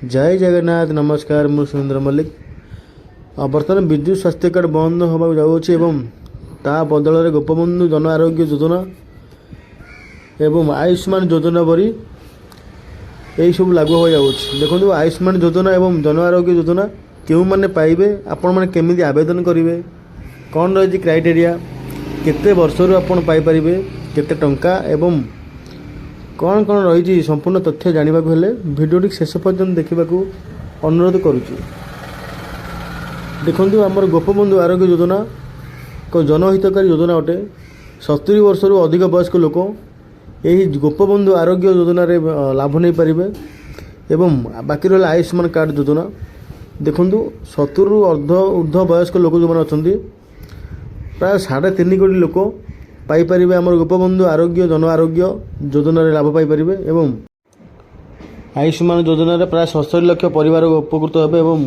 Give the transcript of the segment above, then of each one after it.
जय जगन्नाथ नमस्कार मु सुरेंद्र मल्लिक। बर्तमान विजु स्वास्थ्य कार्ड बंद होगा जाऊँगी एवं ता बदल में गोपबंधु जन आरोग्य योजना एवं आयुष्मान योजना परी यही सब लागू हो जाऊँगी। देखो आयुष्मान योजना एवं जन आरोग्य योजना क्यों मैंने पाइबे आपण मैंने केमी आवेदन करेंगे कौन रही क्राइटेरिया केते वर्ष आपण पाइपर केते टंका एवं कौन कौन रही संपूर्ण तथ्य जानवा भिडियोटी शेष पर्यंत देखा अनुरोध करुच्ची। देखु आमर गोपबंधु आरोग्य योजना को जनहितकारी योजना अटे। 70 वर्ष अधिक वयस्क लोक यही गोपबंधु आरोग्य योजना रे लाभ नहीं पारे एवं बाकी रहा आयुष्मान कार्ड योजना। देखु 70 ऊर्ध्व वयस्क लोक जो अच्छा प्राय 3.5 कोटी लोक पाइपर आमर गोपबंधु आरोग्य जन आरोग्य योजना लाभ पाइपर एवं आयुष्मान योजना रे प्राय 70 लाख परिवार उपकृत हे एवं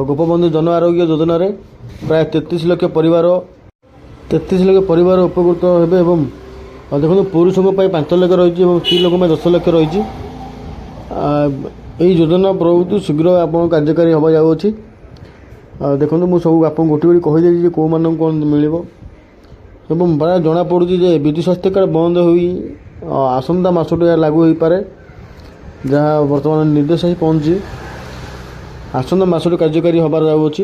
गोपबंधु जन आरोग्य योजना रे प्राय 33 लाख परिवार उपकृत हे एवं देखो पुरुष 5 लाख रही है स्त्री लोक 10 लाख रही। यही योजना बहुत शीघ्र आप कार्यकारी हवा जाऊँगी। देखो मुझे सब आप गोटे गोटे कहीदे कौ मान कौन मिल एवं बड़ा जना पड़ी जे विजु स्वास्थ्य कार्ड बंद हुई आसंता मसटा लागू हो पारे जहाँ वर्तमान निर्देश ही पहुँची आसंता मसटू कार्यकारी हबार जाऊँगी।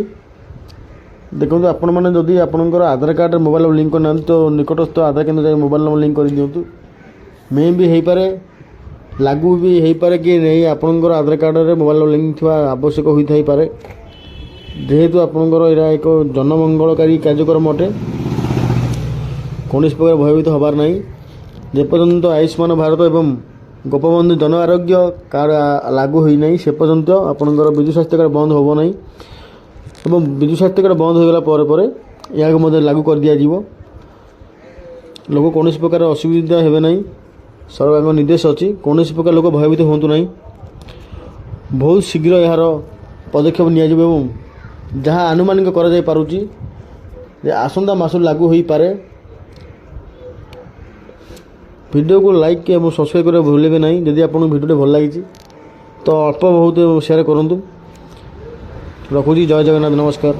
देखो आपण मैंने जदि आपंकर आधार कार्ड मोबाइल लिंक करना तो निकटस्थ आधार केन्द्र जाए मोबाइल नंबर लिंक कर दिंतु मे भी हो पारे लागू भी हो पारे कि नहीं आपंकर आधार कार्ड रे मोबाइल नंबर लिंक थी आवश्यक होता ही पारे जेहेतु आपंकर यहाँ एक जनमंगलकारी कार्यक्रम अटे कौन प्रकार भयभीत हबार नहीं जेपर्यंत आयुष्मान भारत एवं गोपबंधु जन आरोग्य कार्ड लागू होना से पर्यंत आपंकर विजु स्वास्थ्य कार्ड बंद हो नहीं एवं विजु स्वास्थ्य कार्ड बंद होगला या लागू कर दिया लोक कौन प्रकार असुविधा हे ना सरकार निर्देश अच्छी कौन प्रकार लोक भयभीत हूँ ना बहुत शीघ्र यार पदक्षेप नि जहाँ आनुमानिक कर आसंता मास लागू हो पारे। वीडियो को लाइक और सब्सक्राइब करने भूलें नहीं। यदि आपको वीडियो भल लगी तो अल्प बहुत शेयर करूँ। रखुची जय जगन्नाथ नमस्कार।